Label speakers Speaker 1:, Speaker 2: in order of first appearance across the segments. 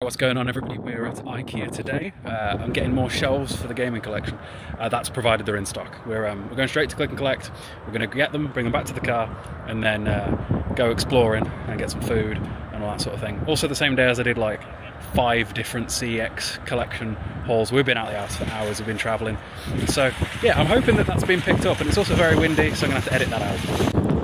Speaker 1: What's going on, everybody? We're at IKEA today. I'm getting more shelves for the gaming collection. That's provided they're in stock. We're going straight to click and collect. We're going to get them, bring them back to the car, and then go exploring and get some food and all that sort of thing. Also the same day as I did like 5 different CX collection hauls. We've been out the house for hours, we've been travelling. So yeah, I'm hoping that that's been picked up, and it's also very windy, so I'm going to have to edit that out.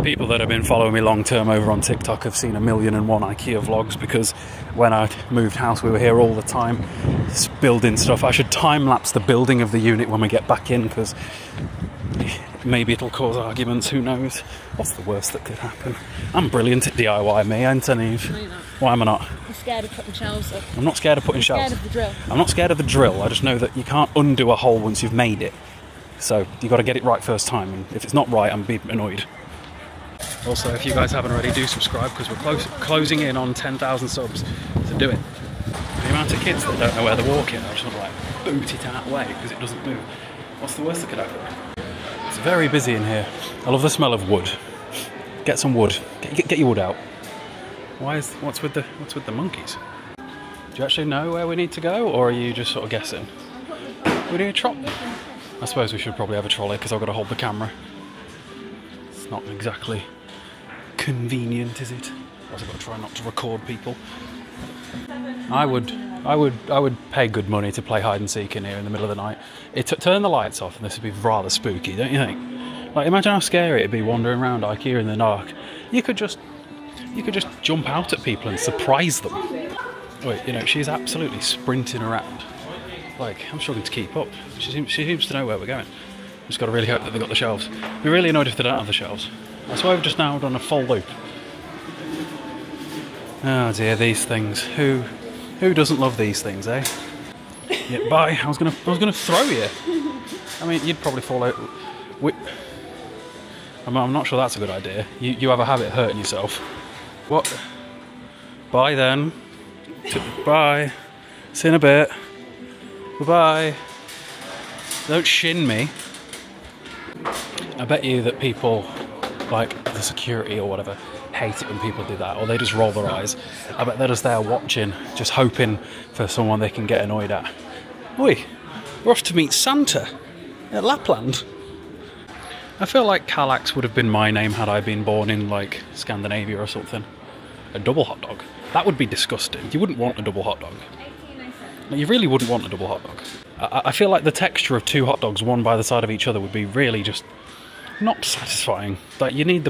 Speaker 1: People that have been following me long term over on TikTok have seen 1,000,001 IKEA vlogs, because when I moved house we were here all the time building stuff. I should time lapse the building of the unit when we get back in, because maybe it'll cause arguments, who knows. What's the worst that could happen? I'm brilliant at DIY, me, ain't I, Neve? No, you're not. Why am I not?
Speaker 2: You're scared of putting shelves up.
Speaker 1: I'm not scared of putting shelves.
Speaker 2: You're scared of the drill.
Speaker 1: I'm not scared of the drill, I just know that you can't undo a hole once you've made it. So you've got to get it right first time, and if it's not right, I'm a bit annoyed. Also, if you guys haven't already, do subscribe, because we're closing in on 10,000 subs, so do it. The amount of kids that don't know where they're walking, I just want to like boot it out of the way because it doesn't move. What's the worst that could happen? It's very busy in here. I love the smell of wood. Get some wood. Get your wood out. What's with the monkeys? Do you actually know where we need to go, or are you just sort of guessing? We need a trolley. I suppose we should probably have a trolley because I've got to hold the camera. It's not exactly convenient, is it? Also, I've got to try not to record people. I would pay good money to play hide and seek in here in the middle of the night. Turn the lights off, and this would be rather spooky, don't you think? Like, imagine how scary it'd be wandering around IKEA in the dark. You could just jump out at people and surprise them. Wait, you know, she's absolutely sprinting around. Like, I'm struggling to keep up. She seems to know where we're going. Just got to really hope that they've got the shelves. Be really annoyed if they don't have the shelves. That's why we've just now done a full loop. Oh dear, these things. Who doesn't love these things, eh? Yeah, bye. I was gonna throw you. I mean, you'd probably fall out. I'm not sure that's a good idea. You have a habit of hurting yourself. What? Bye then. Bye. See you in a bit. Bye-bye. Don't shin me. I bet you that people, like the security or whatever, hate it when people do that, or they just roll their eyes. I bet they're just there watching, just hoping for someone they can get annoyed at. Oi, we're off to meet Santa at Lapland. I feel like Kallax would have been my name had I been born in, like, Scandinavia or something. A double hot dog. That would be disgusting. You wouldn't want a double hot dog. No, you really wouldn't want a double hot dog. I feel like the texture of 2 hot dogs, one by the side of each other, would be really just not satisfying. Like, you need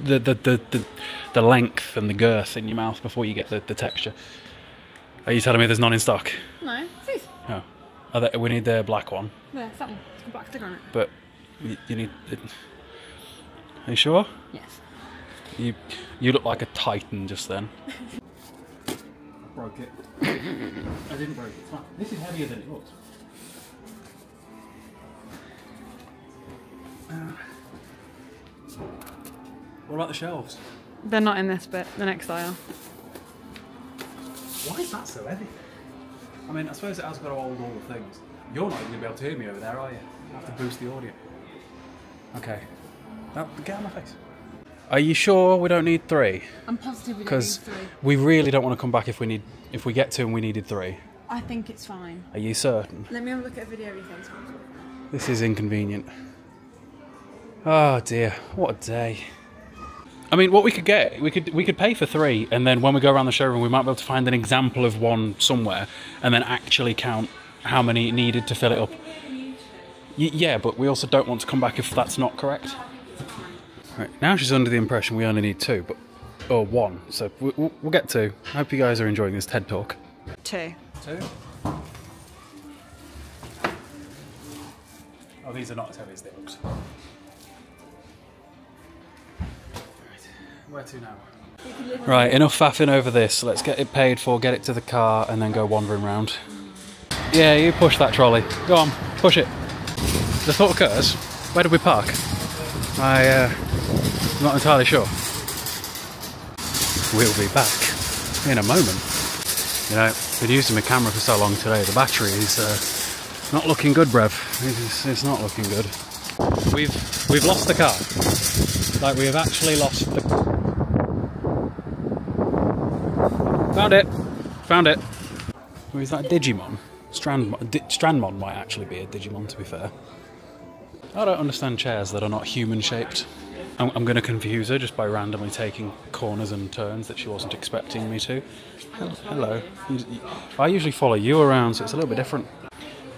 Speaker 1: the length and the girth in your mouth before you get the texture. Are you telling me there's none in stock?
Speaker 2: No, please.
Speaker 1: Oh. We need the black one.
Speaker 2: Yeah, it's that one. It's got a black sticker on it.
Speaker 1: But you need it. Are you sure?
Speaker 2: Yes.
Speaker 1: You look like a titan just then. I broke it. I didn't break it. It's fine. This is heavier than it looks. What about the shelves?
Speaker 2: They're not in this bit, the next aisle.
Speaker 1: Why is that so heavy? I mean, I suppose it has got to hold all the things. You're not even going to be able to hear me over there, are you? You have to boost the audio. Okay. Now, get out of my face. Are you sure we don't need 3?
Speaker 2: I'm positive we don't need 3.
Speaker 1: Because we really don't want to come back if we get 2 and we needed 3.
Speaker 2: I think it's fine.
Speaker 1: Are you certain?
Speaker 2: Let me have a look at a video of you things.
Speaker 1: This is inconvenient. Oh dear, what a day. I mean, what we could get, we could pay for 3, and then when we go around the showroom we might be able to find an example of one somewhere, and then actually count how many needed to fill it up. Yeah, but we also don't want to come back if that's not correct. Right, now she's under the impression we only need 2, or 1, so we'll get 2. I hope you guys are enjoying this TED Talk.
Speaker 2: 2.
Speaker 1: 2? Oh, these are not as heavy as they look. Where to now? Right, enough faffing over this. Let's get it paid for, get it to the car, and then go wandering round. Yeah, you push that trolley. Go on, push it. The thought occurs, where did we park? I'm not entirely sure. We'll be back in a moment. You know, I've been using my camera for so long today, the battery is not looking good, bruv. It's not looking good. We've lost the car. Like, we have actually lost the... Found it. Or is that a Digimon? Strandmon might actually be a Digimon, to be fair. I don't understand chairs that are not human-shaped. I'm going to confuse her just by randomly taking corners and turns that she wasn't expecting me to. Hello. I usually follow you around, so it's a little bit different.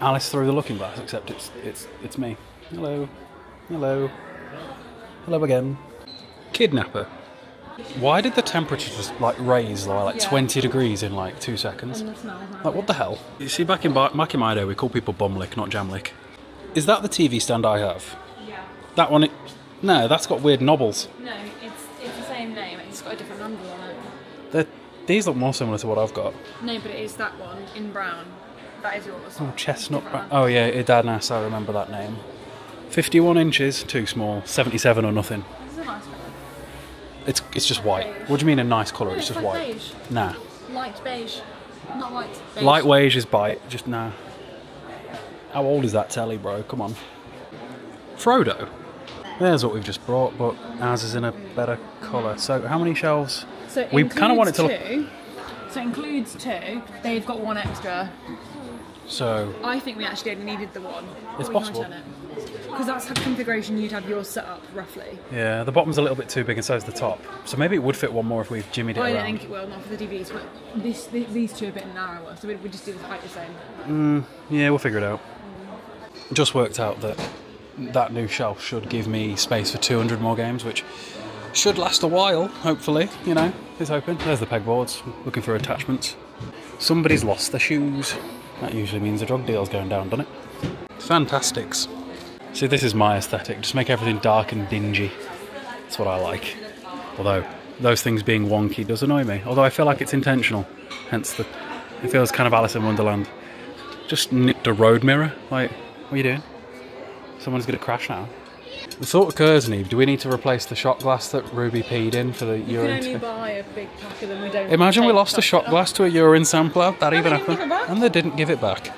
Speaker 1: Alice through the looking glass, except it's me. Hello. Hello. Hello again. Kidnapper. Why did the temperature just like raise by like 20 degrees in like 2 seconds? Like what the hell? You see, back in my day, we call people bumlick, not jamlick. Is that the TV stand I have?
Speaker 2: Yeah.
Speaker 1: That one? No, that's got weird knobbles.
Speaker 2: No, it's the same name. It's got a different handle on it.
Speaker 1: These look more similar to what I've got.
Speaker 2: No, but it is that one in brown. That is yours.
Speaker 1: Oh, chestnut brown. Oh yeah, Idadnas, I remember that name. 51 inches, too small. 77 or nothing.
Speaker 2: This is a nice colour.
Speaker 1: It's just white. What do you mean a nice colour? It's just
Speaker 2: like
Speaker 1: white.
Speaker 2: Beige.
Speaker 1: Nah.
Speaker 2: Light beige. Not light beige.
Speaker 1: Light beige is bite. Just nah. How old is that telly, bro? Come on. Frodo. There's what we've just brought, but ours is in a better colour. So how many shelves?
Speaker 2: So
Speaker 1: we kind of want it to look.
Speaker 2: So it includes 2. They've got 1 extra.
Speaker 1: So
Speaker 2: I think we actually only needed the 1.
Speaker 1: it's possible.
Speaker 2: Because that's the configuration you'd have yours set up, roughly.
Speaker 1: Yeah, the bottom's a little bit too big and so is the top. So maybe it would fit one more if we jimmied it around.
Speaker 2: I don't think it will, not for the DVDs, but these 2 are a bit narrower, so we just do the height the same.
Speaker 1: Yeah, we'll figure it out. Just worked out that new shelf should give me space for 200 more games, which should last a while, hopefully, you know. It's open. There's the pegboards. Looking for attachments. Somebody's lost their shoes. That usually means a drug deal's going down, doesn't it? Fantastics. See, this is my aesthetic. Just make everything dark and dingy. That's what I like. Although, those things being wonky does annoy me. Although I feel like it's intentional. Hence, it feels kind of Alice in Wonderland. Just nicked a road mirror. Like, what are you doing? Someone's going to crash now. The thought occurs, Neve, do we need to replace the shot glass that Ruby peed in for the urine?
Speaker 2: You can only buy a big pack of them. We don't.
Speaker 1: Imagine we lost a shot glass to a urine sampler. That even
Speaker 2: didn't give
Speaker 1: happened.
Speaker 2: it back.
Speaker 1: And they didn't give it back.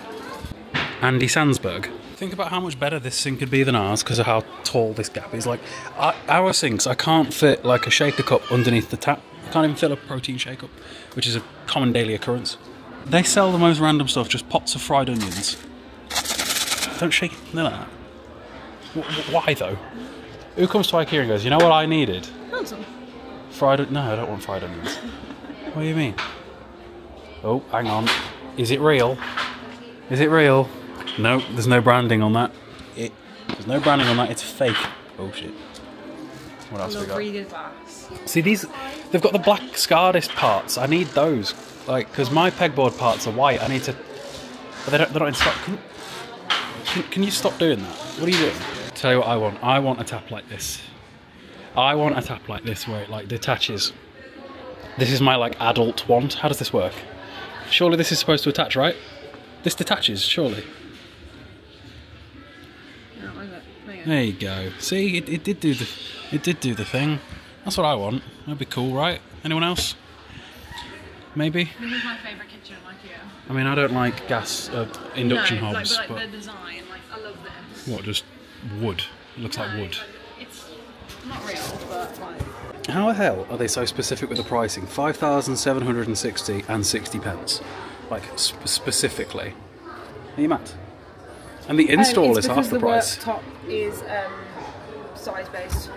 Speaker 1: Andy Sandsberg. Think about how much better this sink could be than ours because of how tall this gap is. Like, our sinks, I can't fit like a shaker cup underneath the tap. I can't even fill a protein shake up, which is a common daily occurrence. They sell the most random stuff, just pots of fried onions. Don't shake it like that. Why though? Who comes to IKEA and goes, you know what I needed?
Speaker 2: Handsome.
Speaker 1: Fried... No, I don't want fried onions. What do you mean? Oh, hang on. Is it real? Is it real? No, there's no branding on that. There's no branding on that, it's fake. Oh shit. What else we got?
Speaker 2: Glass.
Speaker 1: See, they've got the black Scardis parts. I need those. Like, because my pegboard parts are white. I need to... But they're not in stock. Can you stop doing that? What are you doing? Tell you what I want. I want a tap like this. I want a tap like this where it like detaches. This is my like adult want. How does this work? Surely this is supposed to attach, right? This detaches, surely. There you go. See, it did do the thing. That's what I want. That'd be cool, right? Anyone else? Maybe.
Speaker 2: This is my favourite kitchen at IKEA.
Speaker 1: I mean, I don't like gas induction hobs,
Speaker 2: but
Speaker 1: but
Speaker 2: the design, like I love this.
Speaker 1: what? Just wood? It looks like wood.
Speaker 2: It's not real, but like.
Speaker 1: How the hell are they so specific with the pricing? 5,760 and 60 pence. Like specifically. Are you mad? And the install is half the price.
Speaker 2: The worktop is size based.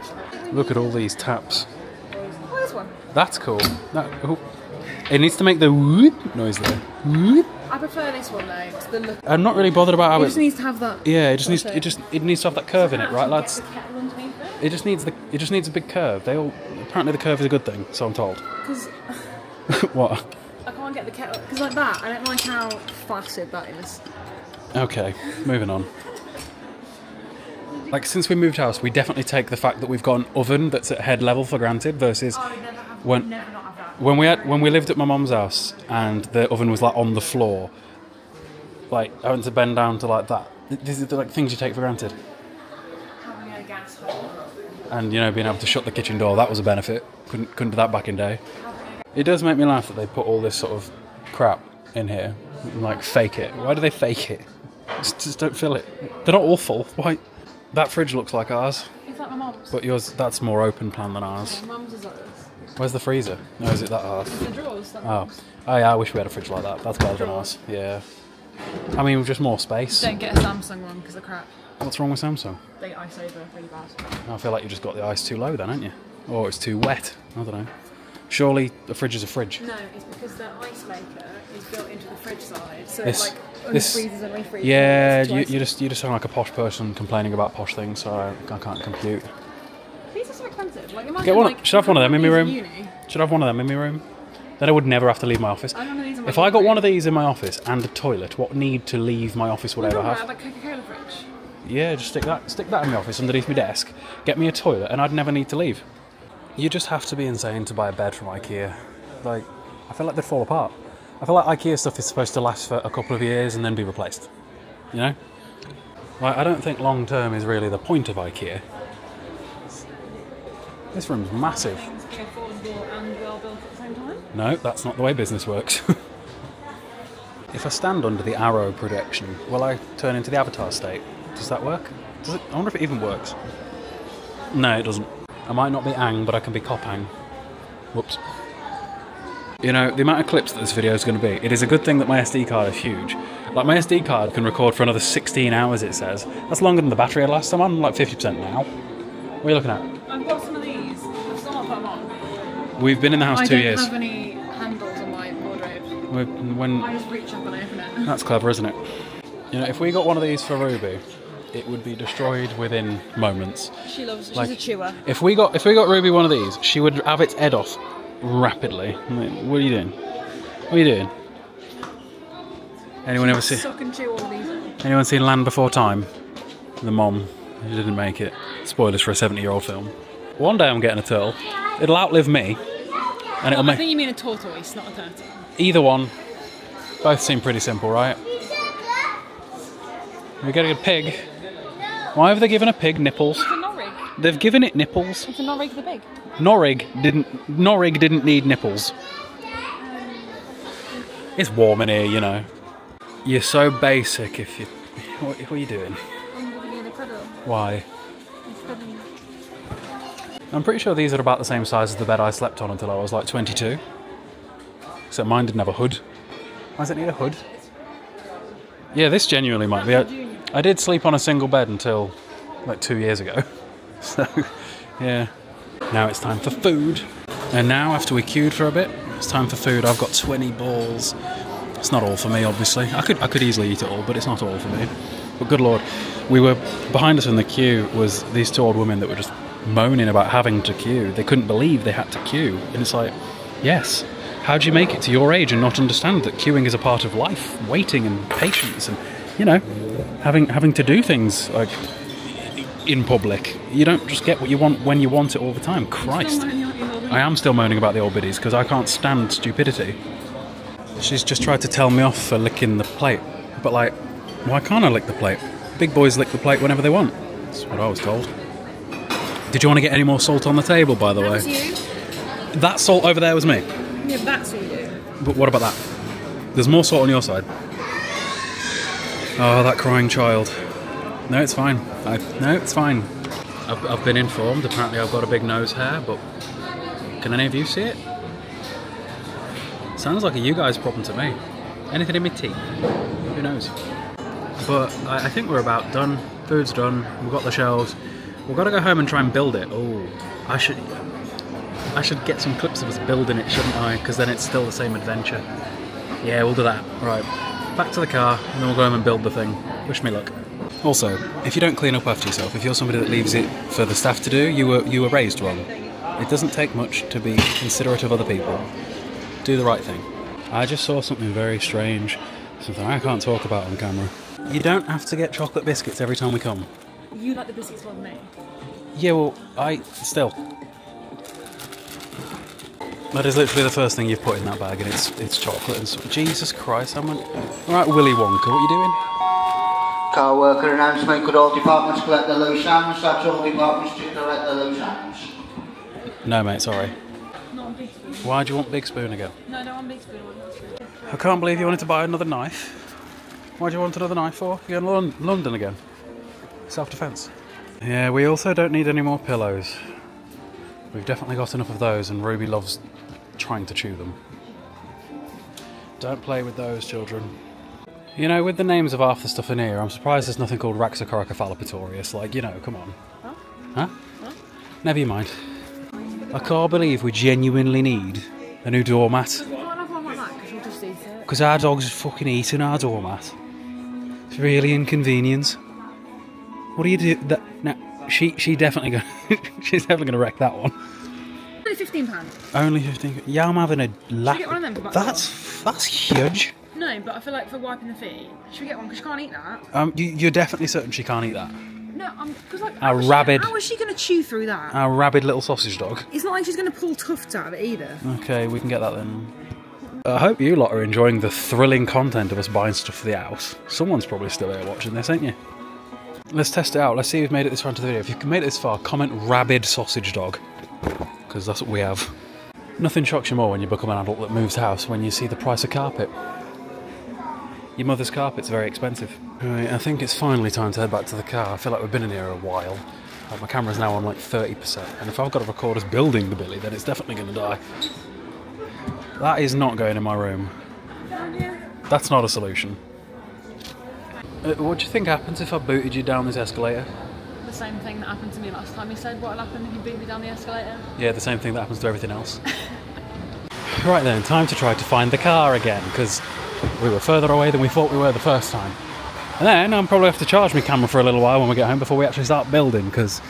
Speaker 1: Look at all these taps.
Speaker 2: Oh, there's one.
Speaker 1: That's cool. It needs to make the whoop noise there. Whoop.
Speaker 2: I prefer this one though. To the look.
Speaker 1: I'm not really bothered about how
Speaker 2: It just needs to have that.
Speaker 1: Yeah, it needs to have that curve in it, right, lads?
Speaker 2: Get the kettle underneath it.
Speaker 1: It just needs a big curve. Apparently the curve is a good thing, so I'm told.
Speaker 2: Because
Speaker 1: What?
Speaker 2: I can't get the kettle because like that. I don't like how flaccid that is.
Speaker 1: Okay, moving on. Like, since we moved house, we definitely take the fact that we've got an oven that's at head level for granted versus when we lived at my mum's house and the oven was like on the floor, like having to bend down to like that. These are the like things you take for granted.
Speaker 2: Having a gas hole.
Speaker 1: And you know, being able to shut the kitchen door, that was a benefit. Couldn't do that back in day. It does make me laugh that they put all this sort of crap in here and like fake it. Why do they fake it? Just don't fill it. They're not awful. Why? That fridge looks like ours.
Speaker 2: It's like my mum's.
Speaker 1: But yours, that's more open plan than ours.
Speaker 2: Mum's is like this.
Speaker 1: Where's the freezer? No, is it that arse?
Speaker 2: The drawers.
Speaker 1: Oh. Oh yeah, I wish we had a fridge like that. That's better than ours. Yeah. I mean, just more space.
Speaker 2: Don't get a Samsung one because they're crap.
Speaker 1: What's wrong with Samsung?
Speaker 2: They ice over really bad.
Speaker 1: I feel like you just got the ice too low then, haven't you? Or it's too wet. I don't know. Surely a fridge is a fridge.
Speaker 2: No, it's because the ice maker is built into the fridge side, so
Speaker 1: This-
Speaker 2: it like unfreezes and refreezes.
Speaker 1: Yeah,
Speaker 2: twice.
Speaker 1: you just sound like a posh person complaining about posh things, so I can't compute.
Speaker 2: These are so expensive. Like, imagine,
Speaker 1: Get one.
Speaker 2: like,
Speaker 1: Should I have one of them in my room?
Speaker 2: uni.
Speaker 1: Should I have one of them in my room? Then I would never have to leave my office.
Speaker 2: I don't know these in my
Speaker 1: If I got
Speaker 2: room.
Speaker 1: one of these in my office and a toilet, what need to leave my office would I ever
Speaker 2: I
Speaker 1: have?
Speaker 2: have like Coca-Cola fridge.
Speaker 1: Yeah, just stick that in my office underneath my desk, get me a toilet, and I'd never need to leave. You just have to be insane to buy a bed from IKEA. Like, I feel like they'd fall apart. I feel like IKEA stuff is supposed to last for a couple of years and then be replaced. You know? Like, I don't think long term is really the point of IKEA. This room's massive.
Speaker 2: Things be affordable and well built at the same time.
Speaker 1: No, that's not the way business works. If I stand under the arrow projection, will I turn into the avatar state? Does that work? Does it? I wonder if it even works. No, it doesn't. I might not be Aang, but I can be Kopang. Whoops. You know, the amount of clips that this video is going to be, it is a good thing that my SD card is huge. Like, my SD card can record for another 16 hours, it says. That's longer than the battery had last time. I'm like 50% now. What are you looking at?
Speaker 2: I've got some of these. I've still not put them on.
Speaker 1: We've been in the house 2 years.
Speaker 2: I don't have any handles on my wardrobe.
Speaker 1: When
Speaker 2: I just reach up and open it.
Speaker 1: That's clever, isn't it? You know, if we got one of these for Ruby, it would be destroyed within moments.
Speaker 2: She's
Speaker 1: Like,
Speaker 2: a chewer.
Speaker 1: If we got Ruby one of these, she would have its head off rapidly. Like, what are you doing? What are you doing? Anyone
Speaker 2: Suck and chew all of these.
Speaker 1: Anyone seen Land Before Time? The mom who didn't make it. Spoilers for a 70-year-old film. One day I'm getting a turtle. It'll outlive me, and it'll
Speaker 2: I
Speaker 1: make
Speaker 2: think you mean a tortoise, not a turtle.
Speaker 1: either one. Both seem pretty simple, right? We're getting a pig. Why have they given a pig nipples?
Speaker 2: It's a Norrig.
Speaker 1: They've given it nipples.
Speaker 2: It's a Norrig the pig.
Speaker 1: Norrig didn't need nipples. It's warm in here, you know. You're so basic if you... What are you doing?
Speaker 2: I'm giving you the cuddle.
Speaker 1: Why?
Speaker 2: It's cuddling.
Speaker 1: I'm pretty sure these are about the same size as the bed I slept on until I was like 22. Except mine didn't have a hood. Why does it need a hood? Yeah, this genuinely might be. I did sleep on a single bed until like 2 years ago. So, yeah. Now it's time for food. And now, after we queued for a bit, it's time for food. I've got 20 balls. It's not all for me, obviously. I could easily eat it all, but it's not all for me. But good lord, behind us in the queue was these two old women that were just moaning about having to queue. They couldn't believe they had to queue. And it's like, yes. How do you make it to your age and not understand that queuing is a part of life? Waiting and patience and, you know, having to do things like in public. You don't just get what you want when you want it all the time. Christ. I am still moaning about the old biddies because I can't stand stupidity. She's just tried to tell me off for licking the plate. But like, why can't I lick the plate? Big boys lick the plate whenever they want. That's what I was told. Did you want to get any more salt on the table, by the way?
Speaker 2: That was you.
Speaker 1: That salt over there was me.
Speaker 2: Yeah, but that's all you do.
Speaker 1: But what about that? There's more salt on your side. Oh, that crying child. No, it's fine. No, it's fine. I've been informed. Apparently I've got a big nose hair, but can any of you see it? Sounds like a you guys problem to me. Anything in my teeth? Who knows? But I think we're about done. Food's done. We've got the shelves. We've got to go home and try and build it. Oh, I should get some clips of us building it, shouldn't I? Because then it's still the same adventure. Yeah, we'll do that. Right, back to the car, and then we'll go home and build the thing. Wish me luck. Also, if you don't clean up after yourself, if you're somebody that leaves it for the staff to do, you were raised wrong. It doesn't take much to be considerate of other people. Do the right thing. I just saw something very strange, something I can't talk about on camera. You don't have to get chocolate biscuits every time we come.
Speaker 2: You like the biscuits more than me.
Speaker 1: Yeah, well, still. That is literally the first thing you've put in that bag, and it's chocolate and stuff. Jesus Christ, Alright, Willy Wonka, what are you doing?
Speaker 3: Car worker announcement, could all departments collect the loose ends? That's all departments to collect the loose ends.
Speaker 1: No, mate, sorry.
Speaker 2: Not on Big Spoon.
Speaker 1: Why do you want Big Spoon again?
Speaker 2: No, I don't want Big Spoon. I want Big Spoon.
Speaker 1: I can't believe you wanted to buy another knife. Why do you want another knife for? You're in London again. Self-defence. Yeah, we also don't need any more pillows. We've definitely got enough of those, and Ruby loves trying to chew them. Don't play with those, children. You know, with the names of half the stuff in here, I'm surprised there's nothing called Raxacorica fallopitorius. Like, you know, come on. Huh? Never you mind. I can't believe we genuinely need a new doormat.
Speaker 2: We can't have one like that because we'll just eat it.
Speaker 1: Because our dog's fucking eating our doormat. It's really inconvenient. What do you do? No, she definitely she's definitely gonna wreck that one.
Speaker 2: Only £15.
Speaker 1: Only 15. Yeah, I'm having a laugh.
Speaker 2: Should we get one of them for back
Speaker 1: That's huge.
Speaker 2: No, but I feel like for wiping the feet, should we get one? Because she can't eat that.
Speaker 1: You're definitely certain she can't eat that.
Speaker 2: No, because like
Speaker 1: How is
Speaker 2: she going to chew through that?
Speaker 1: Our rabid little sausage dog.
Speaker 2: It's not like she's going to pull tufts out of it either.
Speaker 1: Okay, we can get that then. I hope you lot are enjoying the thrilling content of us buying stuff for the house. Someone's probably still here watching this, ain't you? Let's test it out. Let's see if you've made it this far into the video. If you've made it this far, comment rabid sausage dog. Because that's what we have. Nothing shocks you more when you become an adult that moves house when you see the price of carpet. Your mother's carpet's very expensive. Right, I think it's finally time to head back to the car. I feel like we've been in here a while. My camera's now on like 30%, and if I've got to record us building the billy, then it's definitely going to die. That is not going in my room. That's not a solution. What do you think happens if I booted you down this escalator?
Speaker 2: The same thing that happened to me last time. You said what'll happen if you beat me down the escalator?
Speaker 1: Yeah, the same thing that happens to everything else. Right then, time to try to find the car again, because we were further away than we thought we were the first time. And then I'll probably have to charge my camera for a little while when we get home before we actually start building, because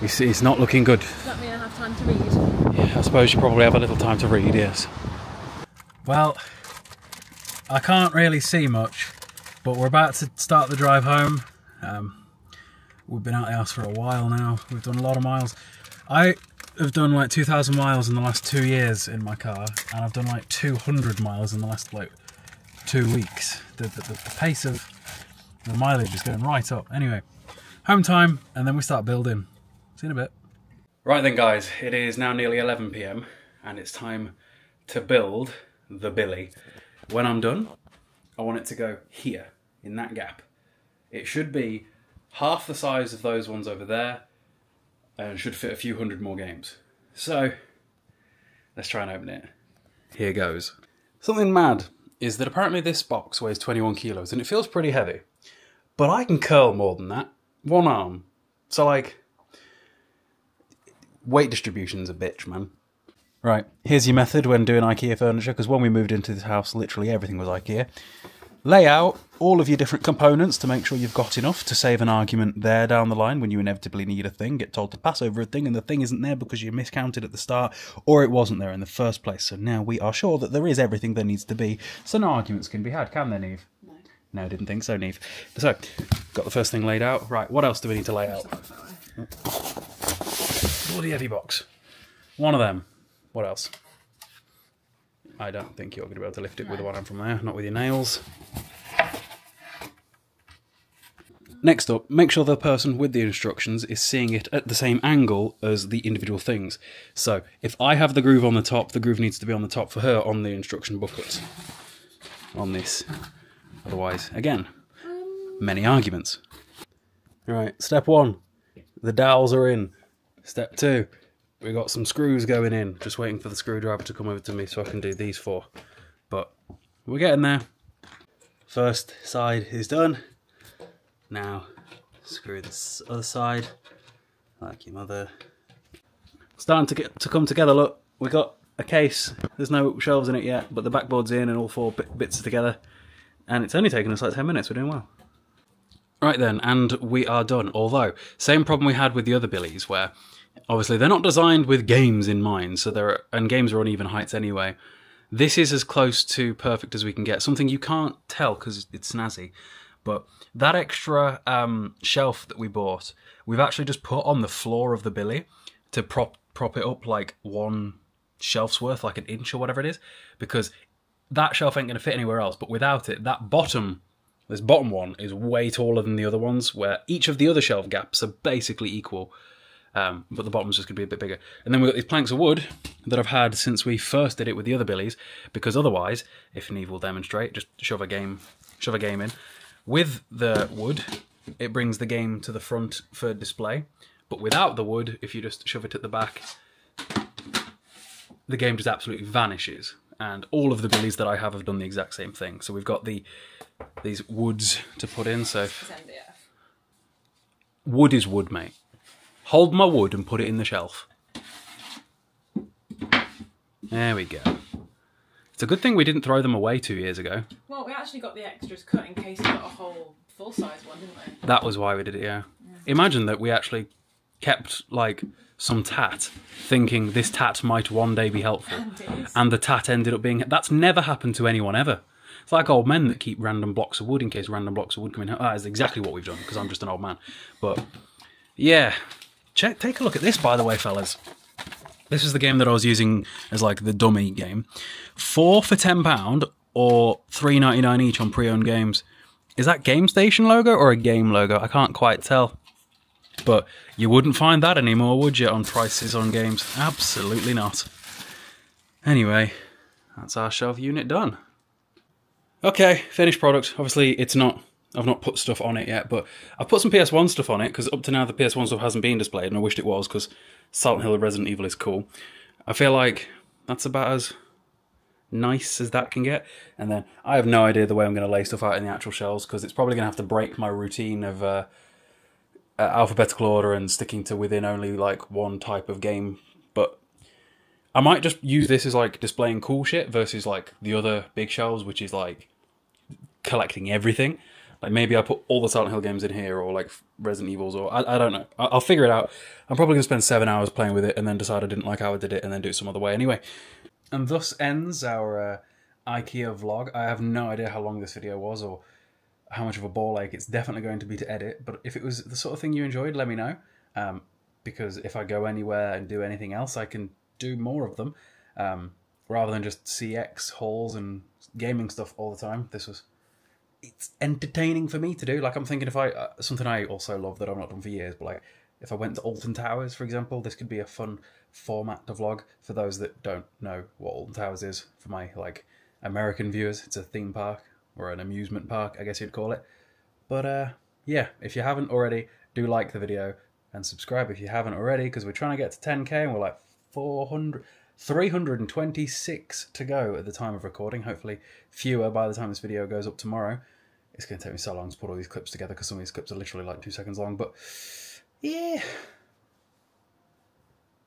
Speaker 1: it's not looking good.
Speaker 2: Does that mean I have time to read?
Speaker 1: Yeah, I suppose you probably have a little time to read, yes. Well, I can't really see much, but we're about to start the drive home. We've been out the house for a while now. We've done a lot of miles. I have done like 2,000 miles in the last 2 years in my car, and I've done like 200 miles in the last like 2 weeks. The pace of the mileage is going right up. Anyway, home time, and then we start building. See you in a bit. Right then guys, it is now nearly 11 PM and it's time to build the billy. When I'm done, I want it to go here, in that gap. It should be half the size of those ones over there and should fit a few hundred more games. So, let's try and open it. Here goes. Something mad is that apparently this box weighs 21 kilos and it feels pretty heavy. But I can curl more than that. One arm. So like, weight distribution's a bitch, man. Right, here's your method when doing IKEA furniture, because when we moved into this house, literally everything was IKEA. Lay out all of your different components to make sure you've got enough to save an argument there down the line when you inevitably need a thing, get told to pass over a thing, and the thing isn't there because you miscounted at the start, or it wasn't there in the first place. So now we are sure that there is everything there needs to be, so no arguments can be had, can there, Neve? No. No, didn't think so, Neve. So, got the first thing laid out. Right, what else do we need to lay out? Bloody heavy box. One of them. What else? I don't think you're going to be able to lift it with one hand from there, not with your nails. Next up, make sure the person with the instructions is seeing it at the same angle as the individual things. So, if I have the groove on the top, the groove needs to be on the top for her on the instruction booklet. On this. Otherwise, again, many arguments. Alright, step one. The dowels are in. Step two. We got some screws going in. Just waiting for the screwdriver to come over to me so I can do these four. But we're getting there. First side is done. Now screw this other side, like your mother. Starting to come together. Look, we got a case. There's no shelves in it yet, but the backboard's in and all four bits are together. And it's only taken us like 10 minutes. We're doing well. Right then, and we are done. Although, same problem we had with the other billies, where obviously they're not designed with games in mind, so and games are uneven heights anyway. This is as close to perfect as we can get. Something you can't tell because it's snazzy, but that extra shelf that we bought, we've actually just put on the floor of the billy to prop it up like one shelf's worth, like an inch or whatever it is, because that shelf ain't going to fit anywhere else. But without it, this bottom one is way taller than the other ones, where each of the other shelf gaps are basically equal. But the bottom's just going to be a bit bigger. And then we've got these planks of wood that I've had since we first did it with the other billies, because otherwise, if Neve will demonstrate, just shove a game in. With the wood, it brings the game to the front for display. But without the wood, if you just shove it at the back, the game just absolutely vanishes. And all of the billies that I have done the exact same thing. So we've got these woods to put in. So wood is wood, mate. Hold my wood and put it in the shelf. There we go. It's a good thing we didn't throw them away 2 years ago.
Speaker 2: Well, we actually got the extras cut in case we got a whole full-size one, didn't we?
Speaker 1: That was why we did it, yeah. Imagine that we actually kept, like, some tat, thinking this tat might one day be helpful. And the tat ended up being... That's never happened to anyone ever. It's like old men that keep random blocks of wood in case random blocks of wood come in. That is exactly what we've done, because I'm just an old man. But, yeah. Take a look at this, by the way, fellas. This is the game that I was using as, like, the dummy game. 4 for £10 or $3.99 each on pre-owned games. Is that Game Station logo or a game logo? I can't quite tell. But you wouldn't find that anymore, would you, on prices on games? Absolutely not. Anyway, that's our shelf unit done. Okay, finished product. Obviously, it's not... I've not put stuff on it yet, but I've put some PS1 stuff on it, because up to now the PS1 stuff hasn't been displayed, and I wished it was, because Silent Hill and Resident Evil is cool. I feel like that's about as nice as that can get. And then I have no idea the way I'm going to lay stuff out in the actual shelves, because it's probably going to have to break my routine of alphabetical order and sticking to within only like one type of game. But I might just use this as like displaying cool shit versus like the other big shelves, which is like collecting everything. Like maybe I put all the Silent Hill games in here, or like Resident Evils, or I don't know. I'll figure it out. I'm probably going to spend 7 hours playing with it and then decide I didn't like how I did it and then do it some other way. Anyway, and thus ends our IKEA vlog. I have no idea how long this video was or how much of a ball ache it's definitely going to be to edit. But if it was the sort of thing you enjoyed, let me know. Because if I go anywhere and do anything else, I can do more of them. Rather than just CX hauls and gaming stuff all the time. It's entertaining for me to do. Like I'm thinking if something I also love that I've not done for years, but like if I went to Alton Towers, for example, this could be a fun format to vlog for those that don't know what Alton Towers is. For my like American viewers, it's a theme park or an amusement park, I guess you'd call it. But yeah, if you haven't already, do like the video and subscribe if you haven't already, because we're trying to get to 10k and we're like 326 to go at the time of recording. Hopefully fewer by the time this video goes up tomorrow. It's going to take me so long to put all these clips together because some of these clips are literally like 2 seconds long. But yeah,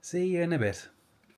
Speaker 1: see you in a bit.